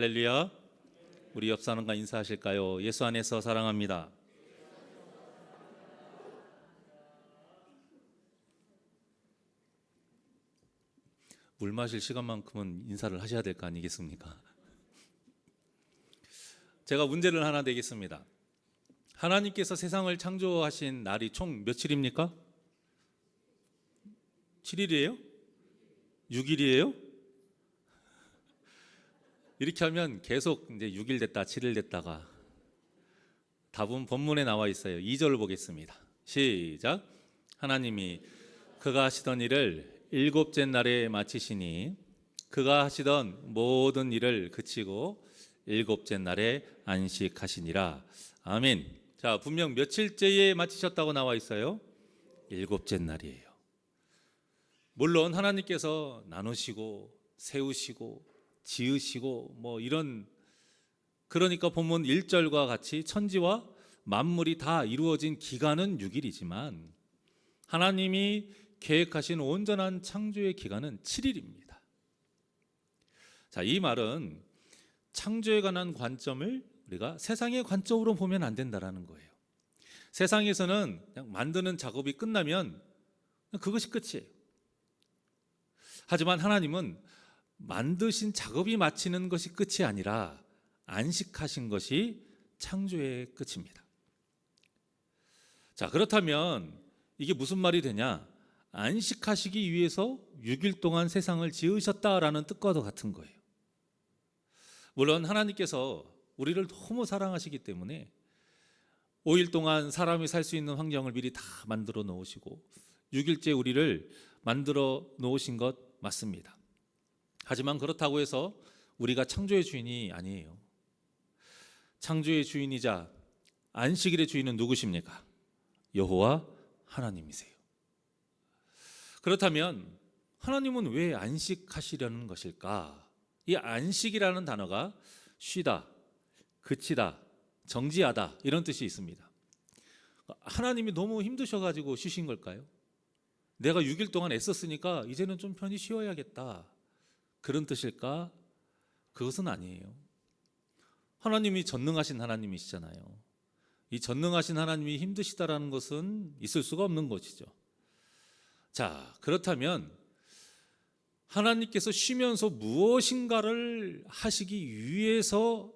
할렐루야. 우리 옆 사람과 인사하실까요? 예수 안에서 사랑합니다. 물 마실 시간만큼은 인사를 하셔야 될 거 아니겠습니까? 제가 문제를 하나 내겠습니다. 하나님께서 세상을 창조하신 날이 총 며칠입니까? 7일이에요? 6일이에요? 이렇게 하면 계속 이제 6일 됐다 7일 됐다가 답은 본문에 나와 있어요. 2절을 보겠습니다. 시작. 하나님이 그가 하시던 일을 일곱째 날에 마치시니 그가 하시던 모든 일을 그치고 일곱째 날에 안식하시니라. 아멘. 자, 분명 며칠째에 마치셨다고 나와 있어요. 일곱째 날이에요. 물론 하나님께서 나누시고 세우시고 지으시고 이런, 그러니까 본문 1절과 같이 천지와 만물이 다 이루어진 기간은 6일이지만 하나님이 계획하신 온전한 창조의 기간은 7일입니다. 자, 이 말은 창조에 관한 관점을 우리가 세상의 관점으로 보면 안 된다라는 거예요. 세상에서는 그냥 만드는 작업이 끝나면 그것이 끝이에요. 하지만 하나님은 만드신 작업이 마치는 것이 끝이 아니라 안식하신 것이 창조의 끝입니다. 자, 그렇다면 이게 무슨 말이 되냐? 안식하시기 위해서 6일 동안 세상을 지으셨다라는 뜻과도 같은 거예요. 물론 하나님께서 우리를 너무 사랑하시기 때문에 5일 동안 사람이 살 수 있는 환경을 미리 다 만들어 놓으시고 6일째 우리를 만들어 놓으신 것 맞습니다. 하지만 그렇다고 해서 우리가 창조의 주인이 아니에요. 창조의 주인이자 안식일의 주인은 누구십니까? 여호와 하나님이세요. 그렇다면 하나님은 왜 안식하시려는 것일까? 이 안식이라는 단어가 쉬다, 그치다, 정지하다 이런 뜻이 있습니다. 하나님이 너무 힘드셔가지고 쉬신 걸까요? 내가 6일 동안 애썼으니까 이제는 좀 편히 쉬어야겠다, 그런 뜻일까? 그것은 아니에요. 하나님이 전능하신 하나님이시잖아요. 이 전능하신 하나님이 힘드시다라는 것은 있을 수가 없는 것이죠. 자, 그렇다면 하나님께서 쉬면서 무엇인가를 하시기 위해서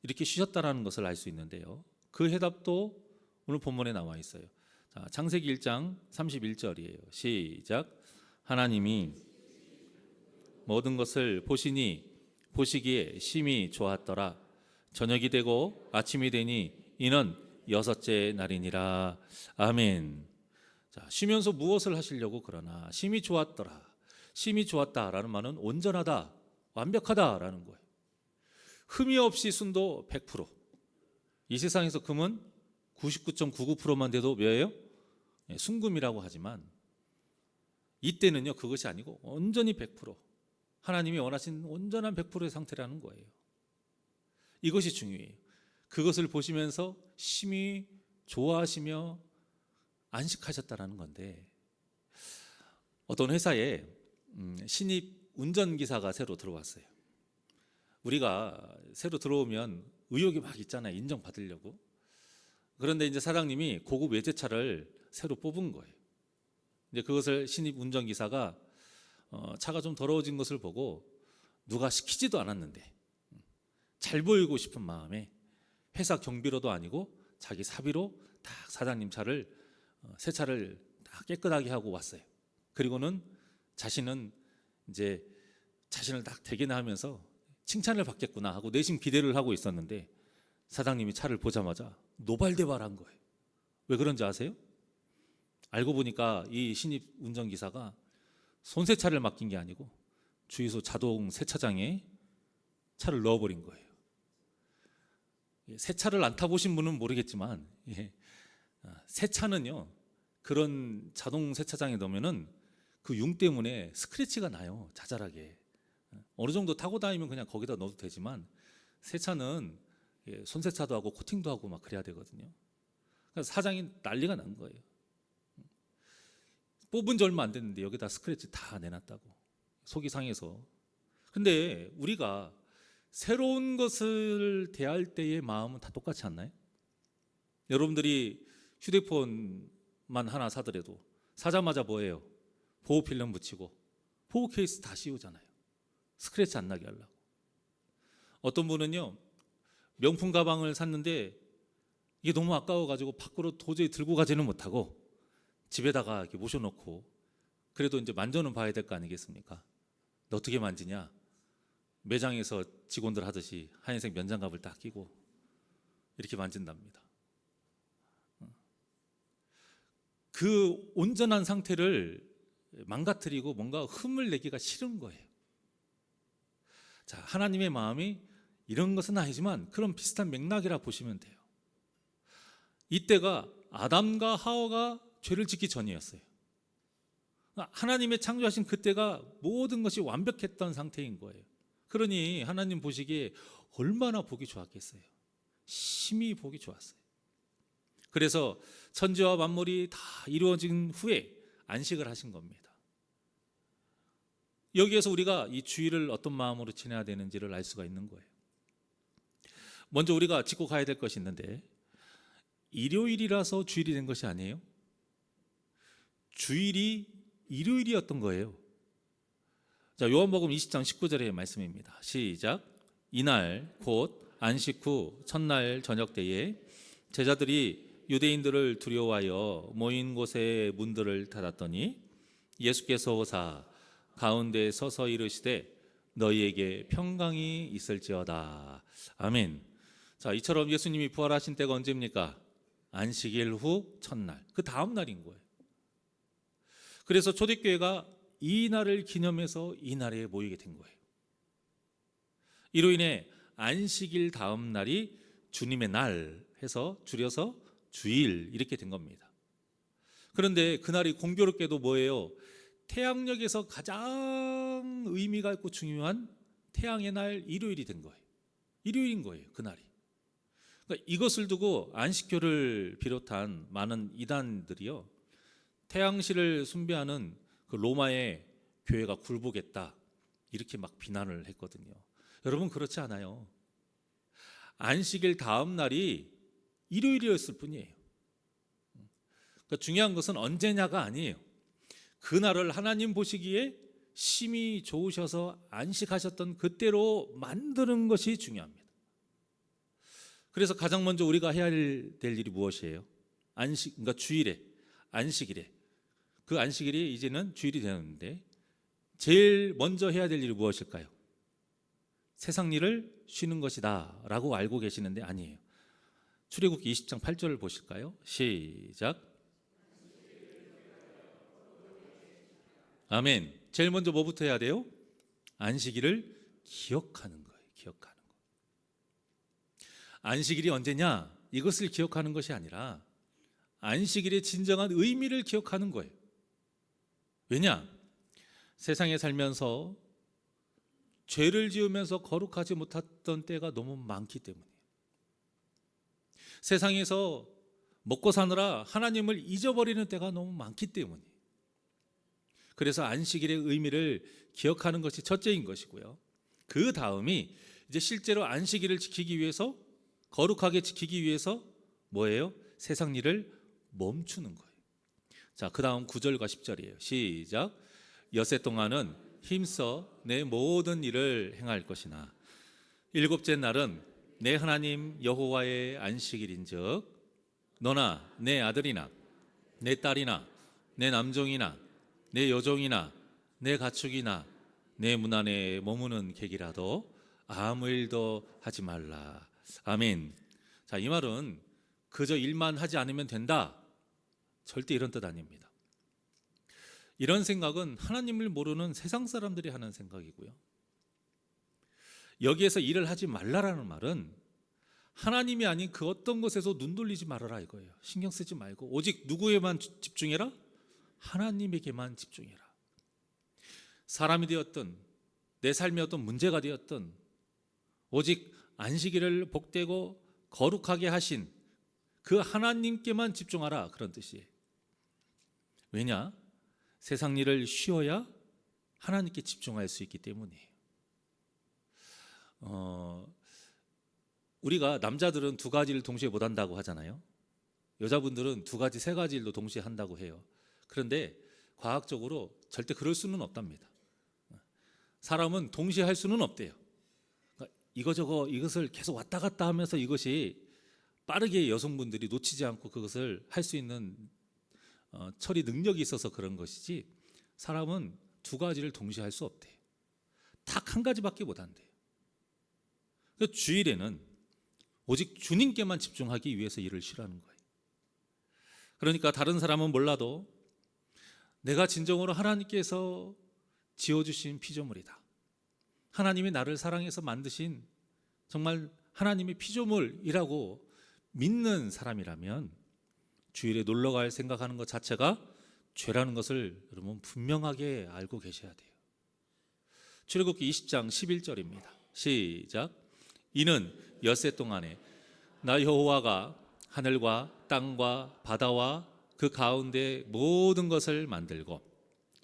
이렇게 쉬셨다라는 것을 알 수 있는데요. 그 해답도 오늘 본문에 나와 있어요. 자, 창세기 1장 31절이에요. 시작. 하나님이 모든 것을 보시니 보시기에 심히 좋았더라. 저녁이 되고 아침이 되니 이는 여섯째 날이니라. 아멘. 자, 쉬면서 무엇을 하시려고 그러나 심히 좋았더라. 심히 좋았다라는 말은 온전하다, 완벽하다라는 거예요. 흠이 없이 순도 100%. 이 세상에서 금은 99.99%만 돼도 뭐예요? 순금이라고 하지만 이때는요, 그것이 아니고 온전히 100%. 하나님이 원하신 온전한 100%의 상태라는 거예요. 이것이 중요해요. 그것을 보시면서 심히 좋아하시며 안식하셨다라는 건데, 어떤 회사에 신입 운전기사가 새로 들어왔어요. 우리가 새로 들어오면 의욕이 막 있잖아요. 인정받으려고. 그런데 이제 사장님이 고급 외제차를 새로 뽑은 거예요. 이제 그것을 신입 운전기사가 차가 좀 더러워진 것을 보고 누가 시키지도 않았는데 잘 보이고 싶은 마음에 회사 경비로도 아니고 자기 사비로 딱 사장님 차를 새 차를 다 깨끗하게 하고 왔어요. 그리고는 자신은 이제 자신을 딱 대견하면서 칭찬을 받겠구나 하고 내심 기대를 하고 있었는데 사장님이 차를 보자마자 노발대발한 거예요. 왜 그런지 아세요? 알고 보니까 이 신입 운전기사가 손세차를 맡긴 게 아니고 주유소 자동 세차장에 차를 넣어버린 거예요. 세차를 안 타보신 분은 모르겠지만 세차는요, 그런 자동 세차장에 넣으면은 그 융 때문에 스크래치가 나요. 자잘하게. 어느 정도 타고 다니면 그냥 거기다 넣어도 되지만 세차는 손세차도 하고 코팅도 하고 막 그래야 되거든요. 그래서 사장이 난리가 난 거예요. 뽑은 지 얼마 안 됐는데 여기다 스크래치 다 내놨다고 속이 상해서. 근데 우리가 새로운 것을 대할 때의 마음은 다 똑같지 않나요? 여러분들이 휴대폰만 하나 사더라도 사자마자 뭐예요? 보호 필름 붙이고 보호 케이스 다 씌우잖아요. 스크래치 안 나게 하려고. 어떤 분은요, 명품 가방을 샀는데 이게 너무 아까워가지고 밖으로 도저히 들고 가지는 못하고 집에다가 이렇게 모셔놓고, 그래도 이제 만져는 봐야 될 거 아니겠습니까? 너 어떻게 만지냐? 매장에서 직원들 하듯이 하얀색 면장갑을 딱 끼고 이렇게 만진답니다. 그 온전한 상태를 망가뜨리고 뭔가 흠을 내기가 싫은 거예요. 자, 하나님의 마음이 이런 것은 아니지만 그런 비슷한 맥락이라 보시면 돼요. 이때가 아담과 하와가 죄를 짓기 전이었어요. 하나님의 창조하신 그때가 모든 것이 완벽했던 상태인 거예요. 그러니 하나님 보시기에 얼마나 보기 좋았겠어요. 심히 보기 좋았어요. 그래서 천지와 만물이 다 이루어진 후에 안식을 하신 겁니다. 여기에서 우리가 이 주일을 어떤 마음으로 지내야 되는지를 알 수가 있는 거예요. 먼저 우리가 짚고 가야 될 것이 있는데, 일요일이라서 주일이 된 것이 아니에요. 주일이 일요일이었던 거예요. 자, 요한복음 20장 19절의 말씀입니다. 시작. 이날 곧 안식 후 첫날 저녁 때에 제자들이 유대인들을 두려워하여 모인 곳의 문들을 닫았더니 예수께서 오사 가운데 서서 이르시되 너희에게 평강이 있을지어다. 아멘. 자, 이처럼 예수님이 부활하신 때가 언제입니까? 안식일 후 첫날, 그 다음 날인 거예요. 그래서 초대교회가 이 날을 기념해서 이 날에 모이게 된 거예요. 이로 인해 안식일 다음 날이 주님의 날 해서 줄여서 주일 이렇게 된 겁니다. 그런데 그날이 공교롭게도 뭐예요? 태양력에서 가장 의미가 있고 중요한 태양의 날 일요일이 된 거예요. 일요일인 거예요, 그날이. 그러니까 이것을 두고 안식교를 비롯한 많은 이단들이요, 태양신을 숭배하는 그 로마의 교회가 굴복했다 이렇게 막 비난을 했거든요. 여러분, 그렇지 않아요. 안식일 다음 날이 일요일이었을 뿐이에요. 그러니까 중요한 것은 언제냐가 아니에요. 그날을 하나님 보시기에 심히 좋으셔서 안식하셨던 그때로 만드는 것이 중요합니다. 그래서 가장 먼저 우리가 해야 될 일이 무엇이에요? 안식, 그러니까 주일에, 안식일에, 그 안식일이 이제는 주일이 되었는데 제일 먼저 해야 될 일이 무엇일까요? 세상 일을 쉬는 것이다 라고 알고 계시는데 아니에요. 출애굽기 20장 8절을 보실까요? 시작. 아멘. 제일 먼저 뭐부터 해야 돼요? 안식일을 기억하는 거예요. 기억하는 거. 안식일이 언제냐? 이것을 기억하는 것이 아니라 안식일의 진정한 의미를 기억하는 거예요. 왜냐? 세상에 살면서 죄를 지으면서 거룩하지 못했던 때가 너무 많기 때문이에요. 세상에서 먹고 사느라 하나님을 잊어버리는 때가 너무 많기 때문이에요. 그래서 안식일의 의미를 기억하는 것이 첫째인 것이고요. 그 다음이 이제 실제로 안식일을 지키기 위해서, 거룩하게 지키기 위해서 뭐예요? 세상 일을 멈추는 거예요. 자, 그 다음 9절과 10절이에요. 시작. 여세 동안은 힘써 내 모든 일을 행할 것이나 일곱째 날은 내 하나님 여호와의 안식일인즉 너나 내 아들이나 내 딸이나 내 남종이나 내 여종이나 내 가축이나 내 문 안에 머무는 객이라도 아무 일도 하지 말라. 아멘. 자, 이 말은 그저 일만 하지 않으면 된다, 절대 이런 뜻 아닙니다. 이런 생각은 하나님을 모르는 세상 사람들이 하는 생각이고요. 여기에서 일을 하지 말라라는 말은 하나님이 아닌 그 어떤 것에서 눈 돌리지 말아라 이거예요. 신경 쓰지 말고 오직 누구에만 집중해라? 하나님에게만 집중해라. 사람이 되었든 내 삶이 어떤 문제가 되었든 오직 안식일을 복되고 거룩하게 하신 그 하나님께만 집중하라, 그런 뜻이에요. 왜냐? 세상 일을 쉬어야 하나님께 집중할 수 있기 때문이에요. 우리가 남자들은 두 가지 를 동시에 못 한다고 하잖아요. 여자분들은 두 가지, 세 가지 일도 동시에 한다고 해요. 그런데 과학적으로 절대 그럴 수는 없답니다. 사람은 동시에 할 수는 없대요. 그러니까 이거저거 이것을 계속 왔다 갔다 하면서 이것이 빠르게 여성분들이 놓치지 않고 그것을 할 수 있는 처리 능력이 있어서 그런 것이지, 사람은 두 가지를 동시에 할 수 없대요. 딱 한 가지밖에 못 한대요. 그래서 주일에는 오직 주님께만 집중하기 위해서 일을 쉬라는 거예요. 그러니까 다른 사람은 몰라도 내가 진정으로 하나님께서 지어주신 피조물이다, 하나님이 나를 사랑해서 만드신 정말 하나님의 피조물이라고 믿는 사람이라면 주일에 놀러갈 생각하는 것 자체가 죄라는 것을 여러분 분명하게 알고 계셔야 돼요. 출애굽기 20장 11절입니다. 시작. 이는 엿새 동안에 나 여호와가 하늘과 땅과 바다와 그 가운데 모든 것을 만들고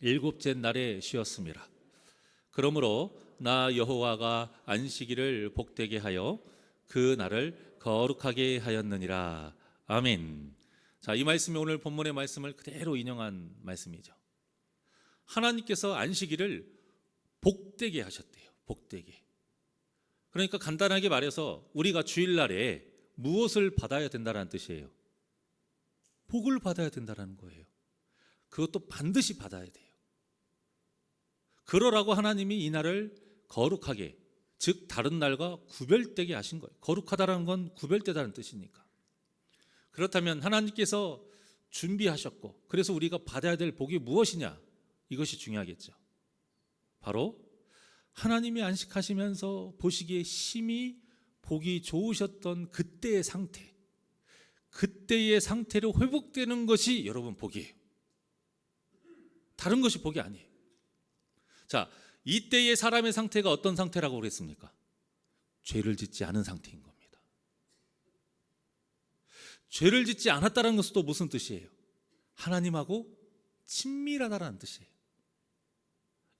일곱째 날에 쉬었음이라. 그러므로 나 여호와가 안식일을 복되게 하여 그 날을 거룩하게 하였느니라. 아멘. 자, 이 말씀이 오늘 본문의 말씀을 그대로 인용한 말씀이죠. 하나님께서 안식일을 복되게 하셨대요. 복되게. 그러니까 간단하게 말해서 우리가 주일날에 무엇을 받아야 된다는 뜻이에요? 복을 받아야 된다는 거예요. 그것도 반드시 받아야 돼요. 그러라고 하나님이 이 날을 거룩하게, 즉 다른 날과 구별되게 하신 거예요. 거룩하다는 건 구별되다는 뜻이니까. 그렇다면 하나님께서 준비하셨고, 그래서 우리가 받아야 될 복이 무엇이냐? 이것이 중요하겠죠. 바로 하나님이 안식하시면서 보시기에 심히 복이 좋으셨던 그때의 상태, 그때의 상태로 회복되는 것이 여러분 복이에요. 다른 것이 복이 아니에요. 자, 이때의 사람의 상태가 어떤 상태라고 그랬습니까? 죄를 짓지 않은 상태인 겁니다. 죄를 짓지 않았다는 것은 또 무슨 뜻이에요? 하나님하고 친밀하다는 뜻이에요.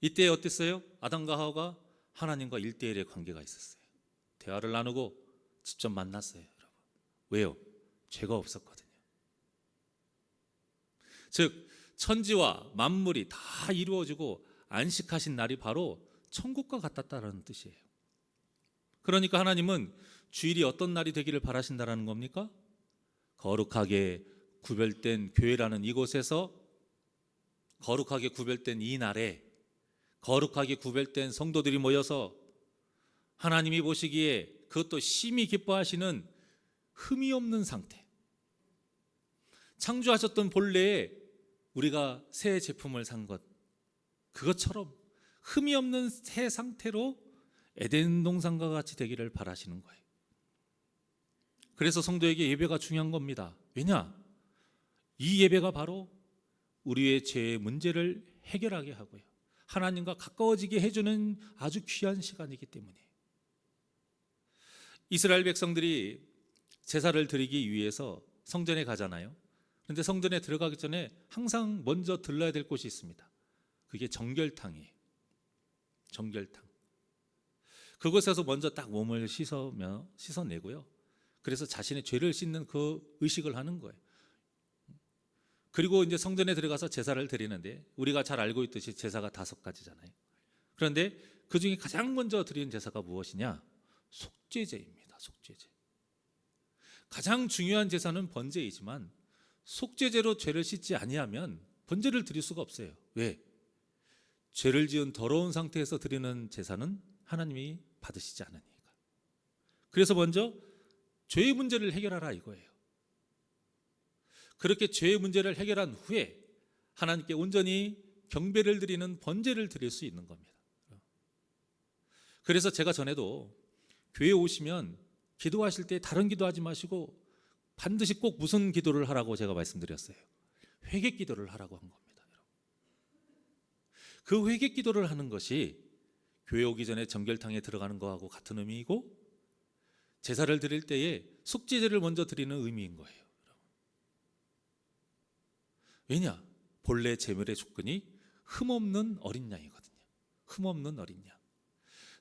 이때 어땠어요? 아담과 하와가 하나님과 1대1의 관계가 있었어요. 대화를 나누고 직접 만났어요, 여러분. 왜요? 죄가 없었거든요. 즉 천지와 만물이 다 이루어지고 안식하신 날이 바로 천국과 같았다는 뜻이에요. 그러니까 하나님은 주일이 어떤 날이 되기를 바라신다는 겁니까? 거룩하게 구별된 교회라는 이곳에서, 거룩하게 구별된 이 날에 거룩하게 구별된 성도들이 모여서 하나님이 보시기에 그것도 심히 기뻐하시는 흠이 없는 상태, 창조하셨던 본래에 우리가 새 제품을 산 것, 그것처럼 흠이 없는 새 상태로 에덴 동산과 같이 되기를 바라시는 거예요. 그래서 성도에게 예배가 중요한 겁니다. 왜냐? 이 예배가 바로 우리의 죄의 문제를 해결하게 하고요, 하나님과 가까워지게 해주는 아주 귀한 시간이기 때문에. 이스라엘 백성들이 제사를 드리기 위해서 성전에 가잖아요. 그런데 성전에 들어가기 전에 항상 먼저 들러야 될 곳이 있습니다. 그게 정결탕이에요. 정결탕. 그곳에서 먼저 딱 몸을 씻어내고요, 그래서 자신의 죄를 씻는 그 의식을 하는 거예요. 그리고 이제 성전에 들어가서 제사를 드리는데, 우리가 잘 알고 있듯이 제사가 5가지잖아요. 그런데 그 중에 가장 먼저 드리는 제사가 무엇이냐? 속죄제입니다. 속죄제. 가장 중요한 제사는 번제이지만 속죄제로 죄를 씻지 아니하면 번제를 드릴 수가 없어요. 왜? 죄를 지은 더러운 상태에서 드리는 제사는 하나님이 받으시지 않으니까. 그래서 먼저 죄의 문제를 해결하라 이거예요. 그렇게 죄의 문제를 해결한 후에 하나님께 온전히 경배를 드리는 번제를 드릴 수 있는 겁니다. 그래서 제가 전에도 교회에 오시면 기도하실 때 다른 기도하지 마시고 반드시 꼭 무슨 기도를 하라고 제가 말씀드렸어요. 회개 기도를 하라고 한 겁니다. 그 회개 기도를 하는 것이 교회 오기 전에 정결탕에 들어가는 거하고 같은 의미이고, 제사를 드릴 때에 속죄제를 먼저 드리는 의미인 거예요. 왜냐? 본래 제물의 조건이 흠없는 어린 양이거든요. 흠없는 어린 양.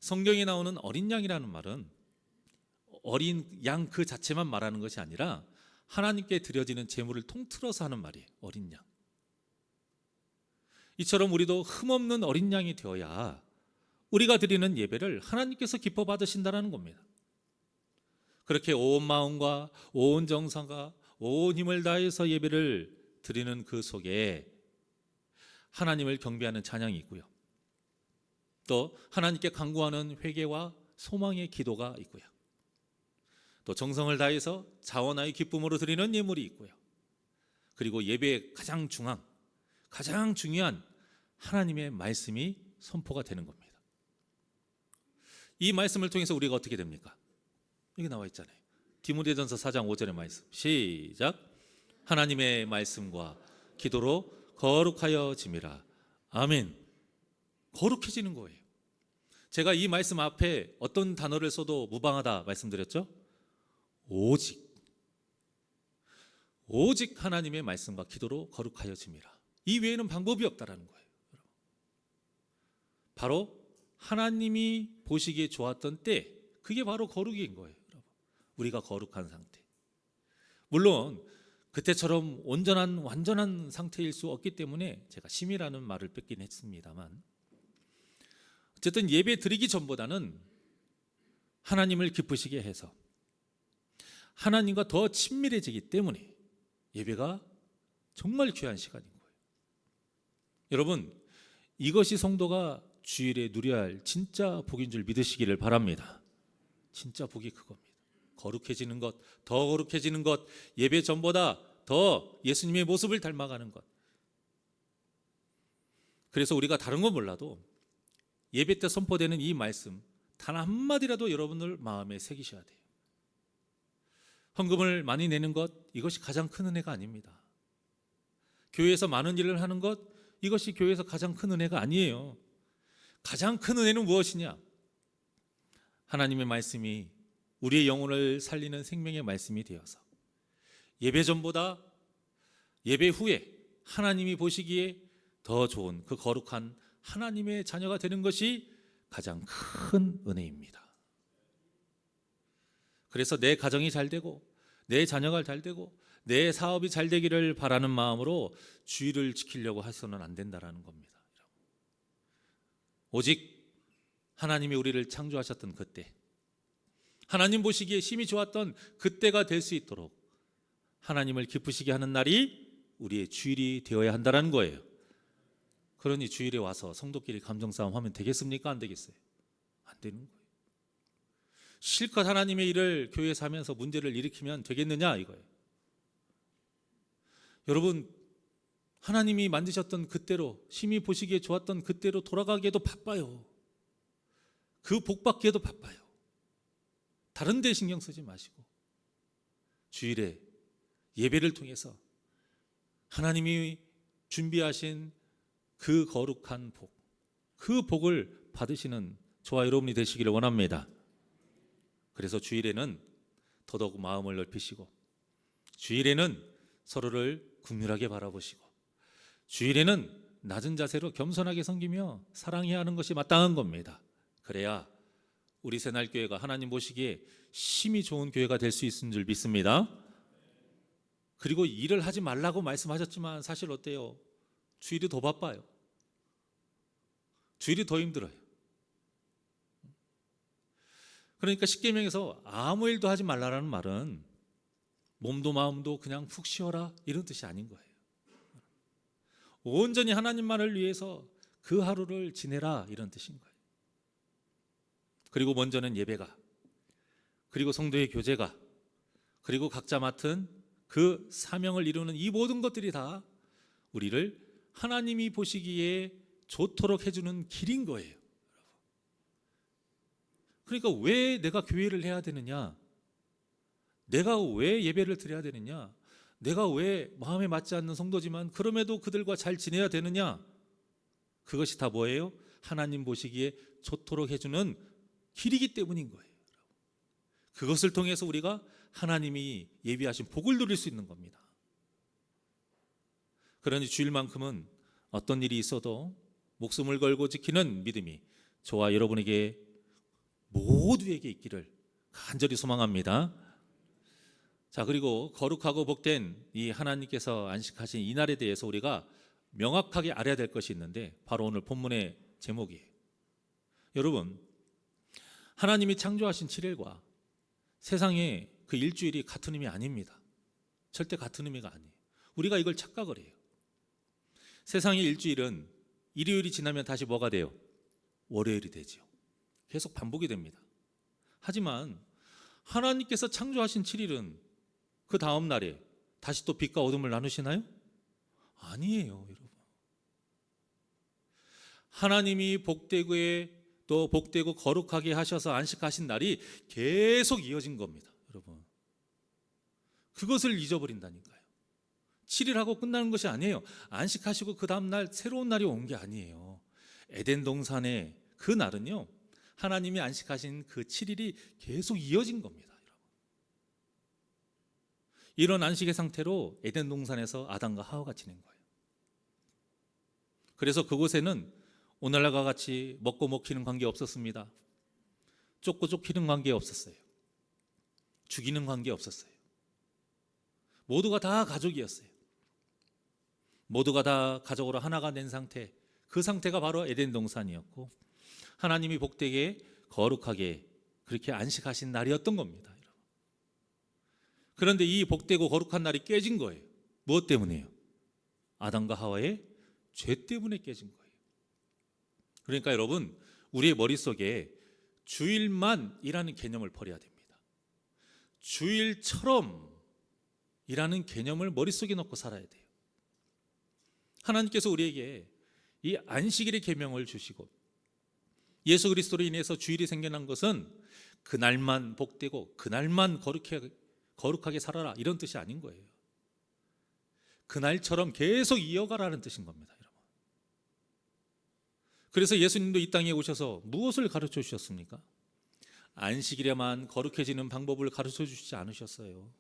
성경에 나오는 어린 양이라는 말은 어린 양 그 자체만 말하는 것이 아니라 하나님께 드려지는 제물을 통틀어서 하는 말이에요. 어린 양. 이처럼 우리도 흠없는 어린 양이 되어야 우리가 드리는 예배를 하나님께서 기뻐 받으신다는 겁니다. 그렇게 온 마음과 온 정성과 온 힘을 다해서 예배를 드리는 그 속에 하나님을 경배하는 찬양이 있고요. 또 하나님께 간구하는 회개와 소망의 기도가 있고요. 또 정성을 다해서 자원하여 기쁨으로 드리는 예물이 있고요. 그리고 예배의 가장 중요한 하나님의 말씀이 선포가 되는 겁니다. 이 말씀을 통해서 우리가 어떻게 됩니까? 여기 나와 있잖아요. 디모데전서 4장 5절의 말씀. 시작. 하나님의 말씀과 기도로 거룩하여 짐이라. 아멘. 거룩해지는 거예요. 제가 이 말씀 앞에 어떤 단어를 써도 무방하다 말씀드렸죠? 오직 하나님의 말씀과 기도로 거룩하여 짐이라. 이 외에는 방법이 없다라는 거예요. 바로 하나님이 보시기에 좋았던 때, 그게 바로 거룩인 거예요. 우리가 거룩한 상태. 물론 그때처럼 완전한 상태일 수 없기 때문에 제가 심이라는 말을 뺏긴 했습니다만, 어쨌든 예배 드리기 전보다는 하나님을 기쁘시게 해서 하나님과 더 친밀해지기 때문에 예배가 정말 귀한 시간인 거예요. 여러분, 이것이 성도가 주일에 누려야 할 진짜 복인 줄 믿으시기를 바랍니다. 진짜 복이 그겁니다. 거룩해지는 것, 더 거룩해지는 것, 예배 전보다 더 예수님의 모습을 닮아가는 것. 그래서 우리가 다른 건 몰라도 예배 때 선포되는 이 말씀 단 한마디라도 여러분들 마음에 새기셔야 돼요. 헌금을 많이 내는 것, 이것이 가장 큰 은혜가 아닙니다. 교회에서 많은 일을 하는 것, 이것이 교회에서 가장 큰 은혜가 아니에요. 가장 큰 은혜는 무엇이냐? 하나님의 말씀이 우리의 영혼을 살리는 생명의 말씀이 되어서 예배 전보다 예배 후에 하나님이 보시기에 더 좋은 그 거룩한 하나님의 자녀가 되는 것이 가장 큰 은혜입니다. 그래서 내 가정이 잘 되고 내 자녀가 잘 되고 내 사업이 잘 되기를 바라는 마음으로 주의를 지키려고 해서는 안 된다라는 겁니다. 오직 하나님이 우리를 창조하셨던 그때, 하나님 보시기에 심히 좋았던 그때가 될 수 있도록 하나님을 기쁘시게 하는 날이 우리의 주일이 되어야 한다는 거예요. 그러니 주일에 와서 성도끼리 감정싸움하면 되겠습니까? 안 되겠어요? 안 되는 거예요. 실컷 하나님의 일을 교회에서 하면서 문제를 일으키면 되겠느냐 이거예요. 여러분, 하나님이 만드셨던 그때로, 심히 보시기에 좋았던 그때로 돌아가기에도 바빠요. 그 복 받기에도 바빠요. 다른 데 신경 쓰지 마시고 주일에 예배를 통해서 하나님이 준비하신 그 거룩한 복, 그 복을 받으시는 저와 여러분이 되시기를 원합니다. 그래서 주일에는 더더욱 마음을 넓히시고, 주일에는 서로를 긍휼하게 바라보시고, 주일에는 낮은 자세로 겸손하게 섬기며 사랑해야 하는 것이 마땅한 겁니다. 그래야 우리 새날교회가 하나님 보시기에 심히 좋은 교회가 될 수 있는 줄 믿습니다. 그리고 일을 하지 말라고 말씀하셨지만 사실 어때요? 주일이 더 바빠요. 주일이 더 힘들어요. 그러니까 십계명에서 아무 일도 하지 말라라는 말은 몸도 마음도 그냥 푹 쉬어라 이런 뜻이 아닌 거예요. 온전히 하나님만을 위해서 그 하루를 지내라 이런 뜻인 거예요. 그리고 먼저는 예배가, 그리고 성도의 교제가, 그리고 각자 맡은 그 사명을 이루는 이 모든 것들이 다 우리를 하나님이 보시기에 좋도록 해주는 길인 거예요. 그러니까 왜 내가 교회를 해야 되느냐? 내가 왜 예배를 드려야 되느냐? 내가 왜 마음에 맞지 않는 성도지만 그럼에도 그들과 잘 지내야 되느냐? 그것이 다 뭐예요? 하나님 보시기에 좋도록 해주는 길이기 때문인 거예요. 그것을 통해서 우리가 하나님이 예비하신 복을 누릴 수 있는 겁니다. 그러니 주일만큼은 어떤 일이 있어도 목숨을 걸고 지키는 믿음이 저와 여러분에게 모두에게 있기를 간절히 소망합니다. 자, 그리고 거룩하고 복된 이 하나님께서 안식하신 이 날에 대해서 우리가 명확하게 알아야 될 것이 있는데 바로 오늘 본문의 제목이에요. 여러분, 하나님이 창조하신 7일과 세상의 그 일주일이 같은 의미 아닙니다. 절대 같은 의미가 아니에요. 우리가 이걸 착각을 해요. 세상의 일주일은 일요일이 지나면 다시 뭐가 돼요? 월요일이 되죠. 계속 반복이 됩니다. 하지만 하나님께서 창조하신 7일은 그 다음 날에 다시 또 빛과 어둠을 나누시나요? 아니에요, 여러분. 하나님이 또 복되고 거룩하게 하셔서 안식하신 날이 계속 이어진 겁니다, 여러분. 그것을 잊어버린다니까요. 7일 하고 끝나는 것이 아니에요. 안식하시고 그 다음 날 새로운 날이 온 게 아니에요. 에덴 동산의 그 날은요, 하나님이 안식하신 그 7일이 계속 이어진 겁니다, 여러분. 이런 안식의 상태로 에덴 동산에서 아담과 하와가 지낸 거예요. 그래서 그곳에는 오늘날과 같이 먹고 먹히는 관계 없었습니다. 쫓고 쫓기는 관계 없었어요. 죽이는 관계 없었어요. 모두가 다 가족이었어요. 모두가 다 가족으로 하나가 된 상태, 그 상태가 바로 에덴 동산이었고 하나님이 복되게 거룩하게 그렇게 안식하신 날이었던 겁니다. 그런데 이 복되고 거룩한 날이 깨진 거예요. 무엇 때문이에요? 아담과 하와의 죄 때문에 깨진 거예요. 그러니까 여러분, 우리의 머릿속에 주일만이라는 개념을 버려야 됩니다. 주일처럼 이라는 개념을 머릿속에 넣고 살아야 돼요. 하나님께서 우리에게 이 안식일의 계명을 주시고 예수 그리스도로 인해서 주일이 생겨난 것은 그날만 복되고 그날만 거룩하게 살아라 이런 뜻이 아닌 거예요. 그날처럼 계속 이어가라는 뜻인 겁니다, 여러분. 그래서 예수님도 이 땅에 오셔서 무엇을 가르쳐 주셨습니까? 안식일에만 거룩해지는 방법을 가르쳐 주시지 않으셨어요.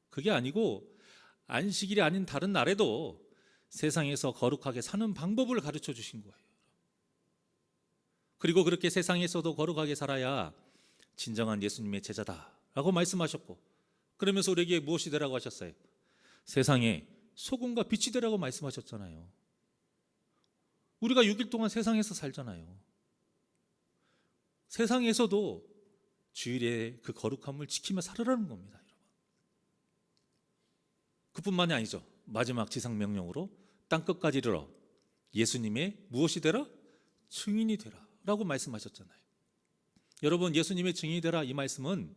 그게 아니고 안식일이 아닌 다른 날에도 세상에서 거룩하게 사는 방법을 가르쳐 주신 거예요. 그리고 그렇게 세상에서도 거룩하게 살아야 진정한 예수님의 제자다라고 말씀하셨고, 그러면서 우리에게 무엇이 되라고 하셨어요? 세상에 소금과 빛이 되라고 말씀하셨잖아요. 우리가 6일 동안 세상에서 살잖아요. 세상에서도 주일의 그 거룩함을 지키며 살으라는 겁니다, 여러분. 그뿐만이 아니죠. 마지막 지상 명령으로 땅 끝까지 이르러 예수님의 무엇이 되라? 증인이 되라 라고 말씀하셨잖아요. 여러분, 예수님의 증인이 되라 이 말씀은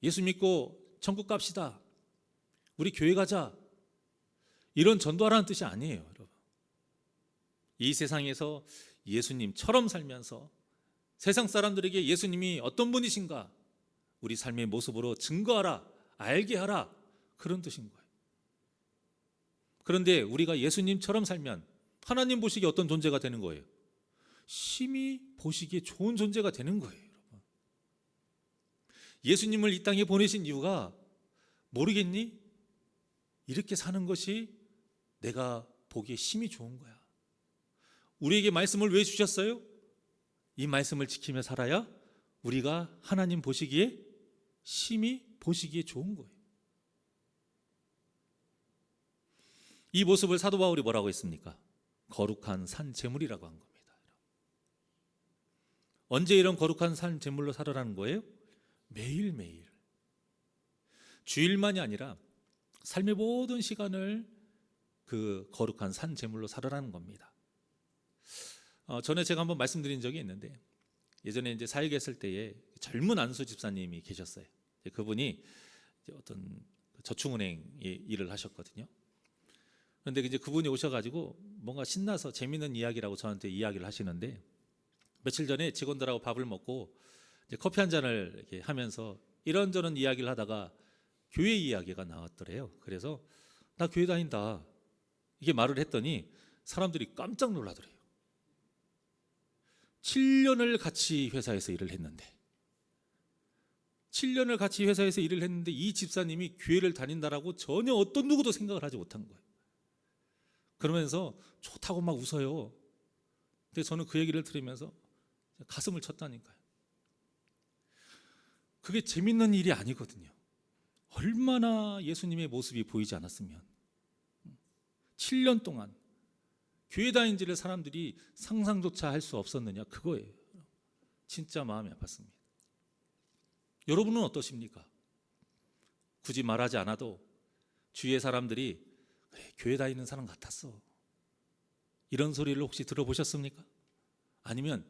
예수 믿고 천국 갑시다, 우리 교회 가자, 이런 전도하라는 뜻이 아니에요, 여러분. 이 세상에서 예수님처럼 살면서 세상 사람들에게 예수님이 어떤 분이신가 우리 삶의 모습으로 증거하라, 알게 하라, 그런 뜻인 거예요. 그런데 우리가 예수님처럼 살면 하나님 보시기에 어떤 존재가 되는 거예요? 심히 보시기에 좋은 존재가 되는 거예요, 여러분. 예수님을 이 땅에 보내신 이유가 모르겠니? 이렇게 사는 것이 내가 보기에 심히 좋은 거야. 우리에게 말씀을 왜 주셨어요? 이 말씀을 지키며 살아야 우리가 하나님 보시기에 심히 보시기에 좋은 거예요. 이 모습을 사도 바울이 뭐라고 했습니까? 거룩한 산 제물이라고 한 겁니다. 언제 이런 거룩한 산 제물로 살아라는 거예요? 매일매일. 주일만이 아니라 삶의 모든 시간을 그 거룩한 산 제물로 살아라는 겁니다. 전에 제가 한번 말씀드린 적이 있는데, 예전에 이제 사역에 있을 때에 젊은 안수 집사님이 계셨어요. 그분이 어떤 저축은행 일을 하셨거든요. 그런데 이제 그분이 오셔가지고 뭔가 신나서 재밌는 이야기라고 저한테 이야기를 하시는데, 며칠 전에 직원들하고 밥을 먹고 이제 커피 한 잔을 이렇게 하면서 이런저런 이야기를 하다가 교회 이야기가 나왔더래요. 그래서 나 교회 다닌다 이게 말을 했더니 사람들이 깜짝 놀라더래요. 7년을 같이 회사에서 일을 했는데 7년을 같이 회사에서 일을 했는데 이 집사님이 교회를 다닌다라고 전혀 어떤 누구도 생각을 하지 못한 거예요. 그러면서 좋다고 막 웃어요. 근데 저는 그 얘기를 들으면서 가슴을 쳤다니까요. 그게 재밌는 일이 아니거든요. 얼마나 예수님의 모습이 보이지 않았으면 7년 동안 교회 다닌지를 사람들이 상상조차 할 수 없었느냐, 그거예요. 진짜 마음이 아팠습니다. 여러분은 어떠십니까? 굳이 말하지 않아도 주위의 사람들이 그래, 교회 다니는 사람 같았어, 이런 소리를 혹시 들어보셨습니까? 아니면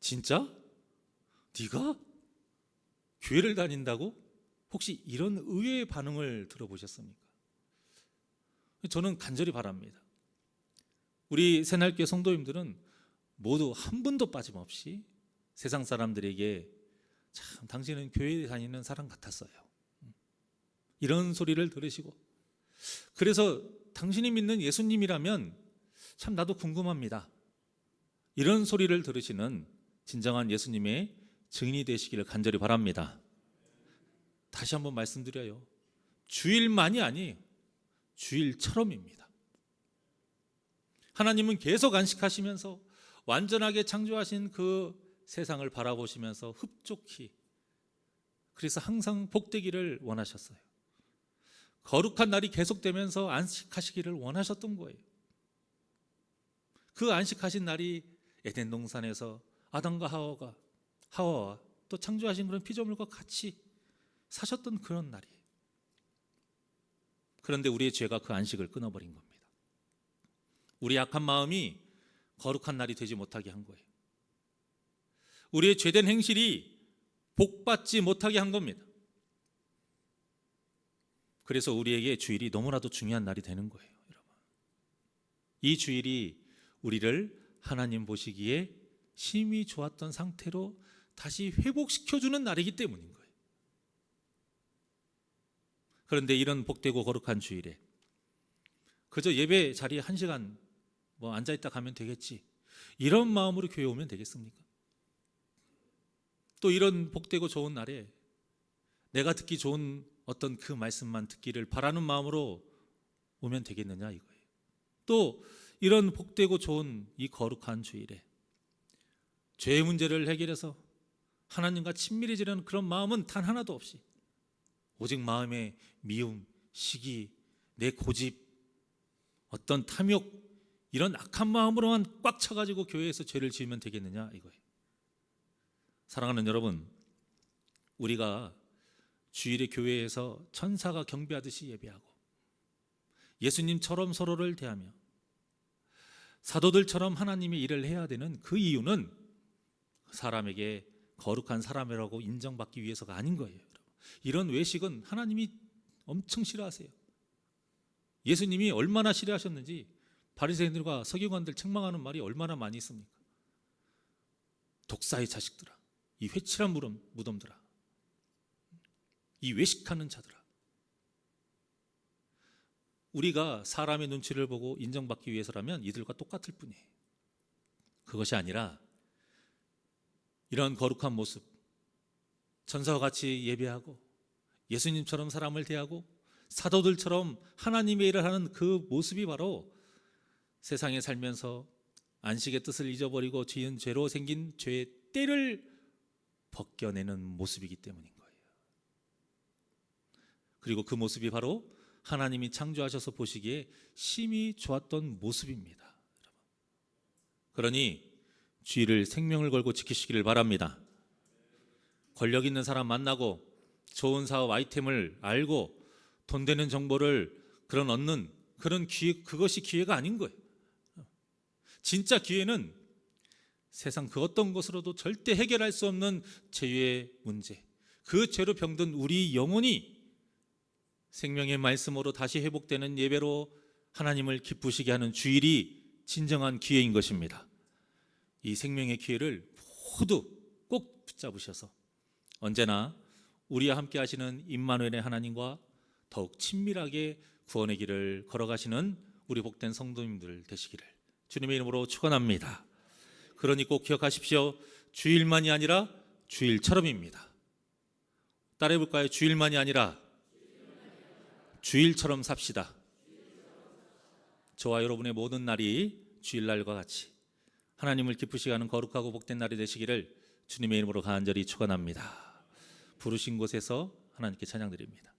진짜? 네가 교회를 다닌다고? 혹시 이런 의외의 반응을 들어보셨습니까? 저는 간절히 바랍니다. 우리 새날교회 성도님들은 모두 한 분도 빠짐없이 세상 사람들에게 참 당신은 교회에 다니는 사람 같았어요, 이런 소리를 들으시고, 그래서 당신이 믿는 예수님이라면 참 나도 궁금합니다, 이런 소리를 들으시는 진정한 예수님의 증인이 되시기를 간절히 바랍니다. 다시 한번 말씀드려요. 주일만이 아니에요. 주일처럼입니다. 하나님은 계속 안식하시면서 완전하게 창조하신 그 세상을 바라보시면서 흡족히, 그래서 항상 복되기를 원하셨어요. 거룩한 날이 계속되면서 안식하시기를 원하셨던 거예요. 그 안식하신 날이 에덴 동산에서 아담과 하와와 또 창조하신 그런 피조물과 같이 사셨던 그런 날이에요. 그런데 우리의 죄가 그 안식을 끊어버린 겁니다. 우리 악한 마음이 거룩한 날이 되지 못하게 한 거예요. 우리의 죄된 행실이 복받지 못하게 한 겁니다. 그래서 우리에게 주일이 너무나도 중요한 날이 되는 거예요, 여러분. 이 주일이 우리를 하나님 보시기에 심히 좋았던 상태로 다시 회복시켜주는 날이기 때문인 거예요. 그런데 이런 복되고 거룩한 주일에 그저 예배 자리에 1시간 앉아있다 가면 되겠지, 이런 마음으로 교회 오면 되겠습니까? 또 이런 복되고 좋은 날에 내가 듣기 좋은 어떤 그 말씀만 듣기를 바라는 마음으로 오면 되겠느냐, 이거예요. 또 이런 복되고 좋은 이 거룩한 주일에 죄의 문제를 해결해서 하나님과 친밀해지려는 그런 마음은 단 하나도 없이 오직 마음의 미움, 시기, 내 고집, 어떤 탐욕, 이런 악한 마음으로만 꽉 차가지고 교회에서 죄를 지으면 되겠느냐, 이거예요. 사랑하는 여러분, 우리가 주일에 교회에서 천사가 경배하듯이 예배하고 예수님처럼 서로를 대하며 사도들처럼 하나님의 일을 해야 되는 그 이유는 사람에게 거룩한 사람이라고 인정받기 위해서가 아닌 거예요. 이런 외식은 하나님이 엄청 싫어하세요. 예수님이 얼마나 싫어하셨는지 바리새인들과 서기관들 책망하는 말이 얼마나 많이 있습니까? 독사의 자식들아, 이 회칠한 무덤들아, 이 외식하는 자들아. 우리가 사람의 눈치를 보고 인정받기 위해서라면 이들과 똑같을 뿐이에요. 그것이 아니라 이런 거룩한 모습, 천사와 같이 예배하고 예수님처럼 사람을 대하고 사도들처럼 하나님의 일을 하는 그 모습이 바로 세상에 살면서 안식의 뜻을 잊어버리고 지은 죄로 생긴 죄의 때를 벗겨내는 모습이기 때문인 거예요. 그리고 그 모습이 바로 하나님이 창조하셔서 보시기에 심히 좋았던 모습입니다. 그러니 주일을 생명을 걸고 지키시기를 바랍니다. 권력 있는 사람 만나고 좋은 사업 아이템을 알고 돈 되는 정보를 얻는 그런 기회, 그것이 기회가 아닌 거예요. 진짜 기회는 세상 그 어떤 것으로도 절대 해결할 수 없는 죄의 문제, 그 죄로 병든 우리 영혼이 생명의 말씀으로 다시 회복되는 예배로 하나님을 기쁘시게 하는 주일이 진정한 기회인 것입니다. 이 생명의 기회를 모두 꼭 붙잡으셔서 언제나 우리와 함께 하시는 임마누엘의 하나님과 더욱 친밀하게 구원의 길을 걸어가시는 우리 복된 성도님들 되시기를 주님의 이름으로 축원합니다. 그러니 꼭 기억하십시오. 주일만이 아니라 주일처럼입니다. 따라해 볼까요? 주일만이 아니라 주일처럼 삽시다. 저와 여러분의 모든 날이 주일날과 같이 하나님을 기쁘시게 하는 거룩하고 복된 날이 되시기를 주님의 이름으로 간절히 축원합니다. 부르신 곳에서 하나님께 찬양드립니다.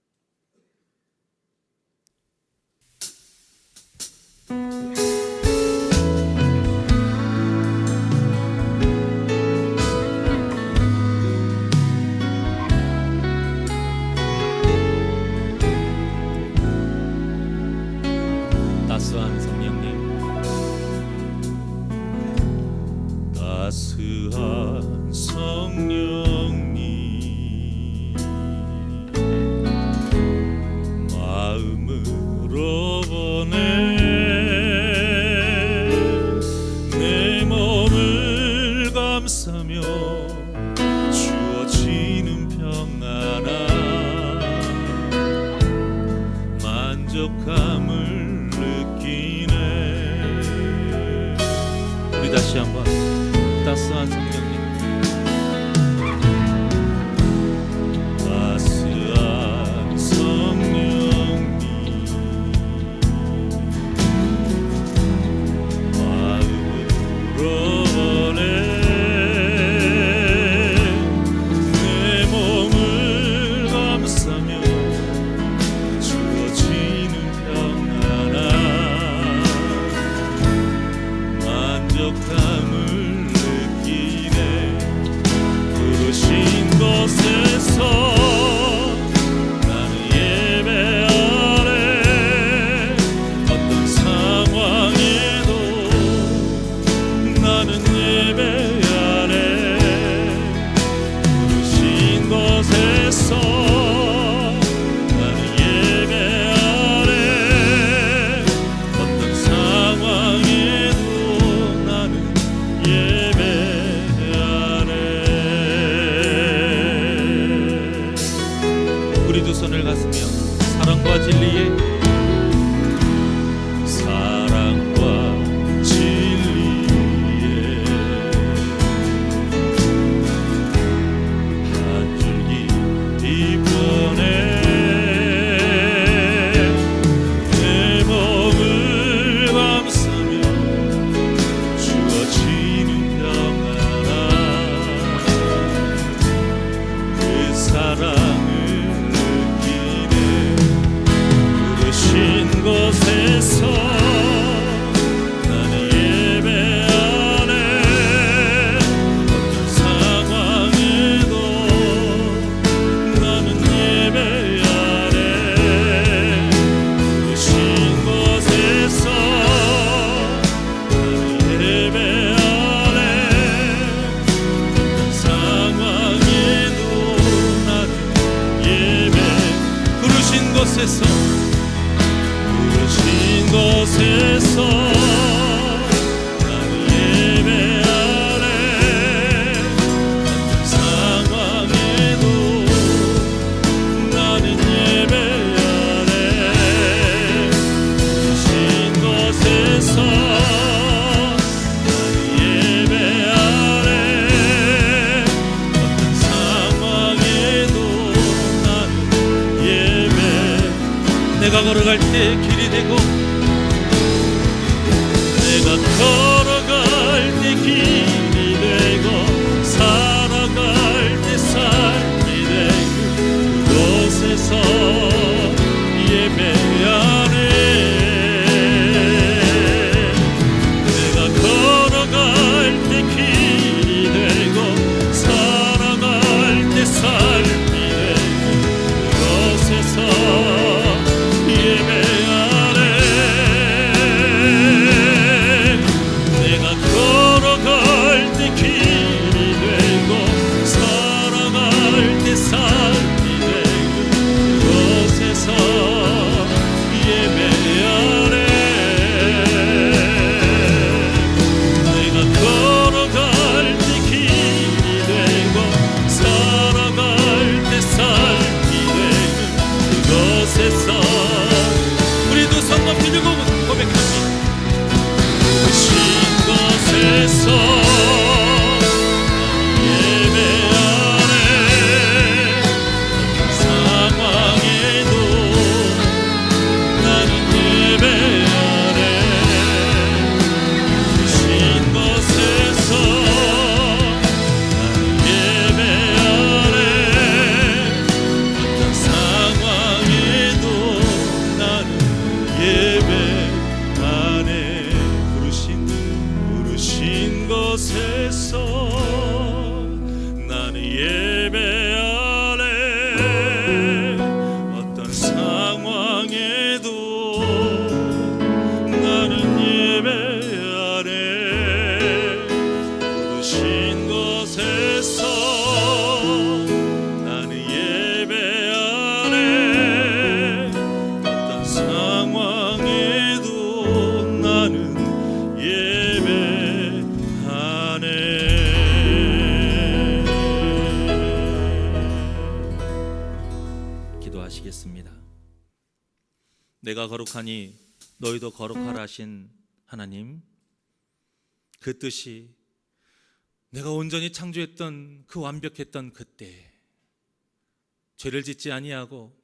따스한 성령님, 따스한 성령님, 마음으로 보내 내 몸을 감싸며 주어지는 평안함, 만족함을 우리 다시 한번 따스한 성령님, 따스한 성령님, 마음으로 보내 내 몸을 감싸며 주어지는 평안함, 만족함을 느끼네. 부르신 곳에서 나는 예배하네. 어떤 상황에도 나는 예배하네. 부르신 곳에서 나는 예배하네. 어떤 상황에도 나는 예배하네. 우리 두 손을 가슴며 사랑과 진리에, 사랑과 진리에 한 줄기 빛보내 내 몸을 감싸며 주어지는 평안함, 그 사랑을 느끼네. 부르신 곳에서 나는 예배하네. 어떤 상황에도 나는 예배하네. 부르신 곳에서 나는 예배하네. 어떤 상황에도 나는 예배. 부르신 곳에서, 부르신 곳에서 나는 예배하네. 어떤 상황에도 나는 예배하네. 부르신 곳에서 나는 예배하네. 어떤 상황에도 나는 예배. 내가 걸어갈 때 길이 되고, 내가 걸어갈 때 길이 되고, 살아갈 때 삶이 되고, 그곳에서 예배하네. 내가 걸어갈 때 길이 되고, 살아갈 때 삶이 되고, 그곳에서 예배하네. 기도하시겠습니다. 내가 거룩하니 너희도 거룩하라 하신 하나님, 그 뜻이 내가 온전히 창조했던 그 완벽했던 그때, 죄를 짓지 아니하고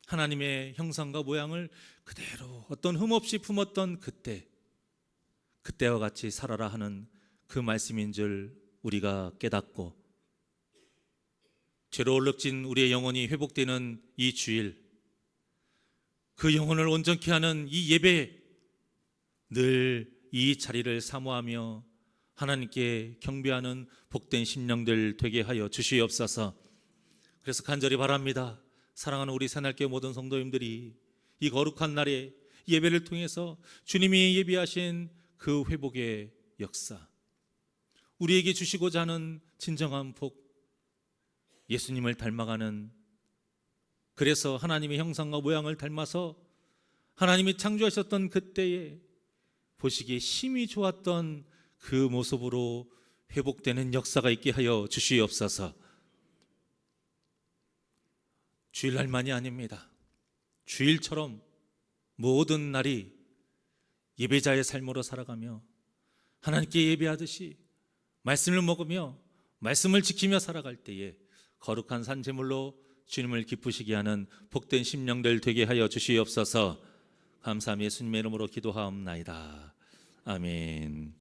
하나님의 형상과 모양을 그대로 어떤 흠 없이 품었던 그때, 그때와 같이 살아라 하는 그 말씀인 줄 우리가 깨닫고, 죄로 얼룩진 우리의 영혼이 회복되는 이 주일, 그 영혼을 온전케 하는 이 예배, 늘 이 자리를 사모하며 하나님께 경배하는 복된 심령들 되게 하여 주시옵소서. 그래서 간절히 바랍니다. 사랑하는 우리 새날교회 모든 성도님들이 이 거룩한 날에 예배를 통해서 주님이 예비하신 그 회복의 역사, 우리에게 주시고자 하는 진정한 복, 예수님을 닮아가는, 그래서 하나님의 형상과 모양을 닮아서 하나님이 창조하셨던 그때에 보시기에 심히 좋았던 그 모습으로 회복되는 역사가 있게 하여 주시옵소서. 주일날만이 아닙니다. 주일처럼 모든 날이 예배자의 삶으로 살아가며 하나님께 예배하듯이 말씀을 먹으며 말씀을 지키며 살아갈 때에 거룩한 산제물로 주님을 기쁘시게 하는 복된 심령들 되게 하여 주시옵소서. 감사하며 예수님의 이름으로 기도하옵나이다. 아멘.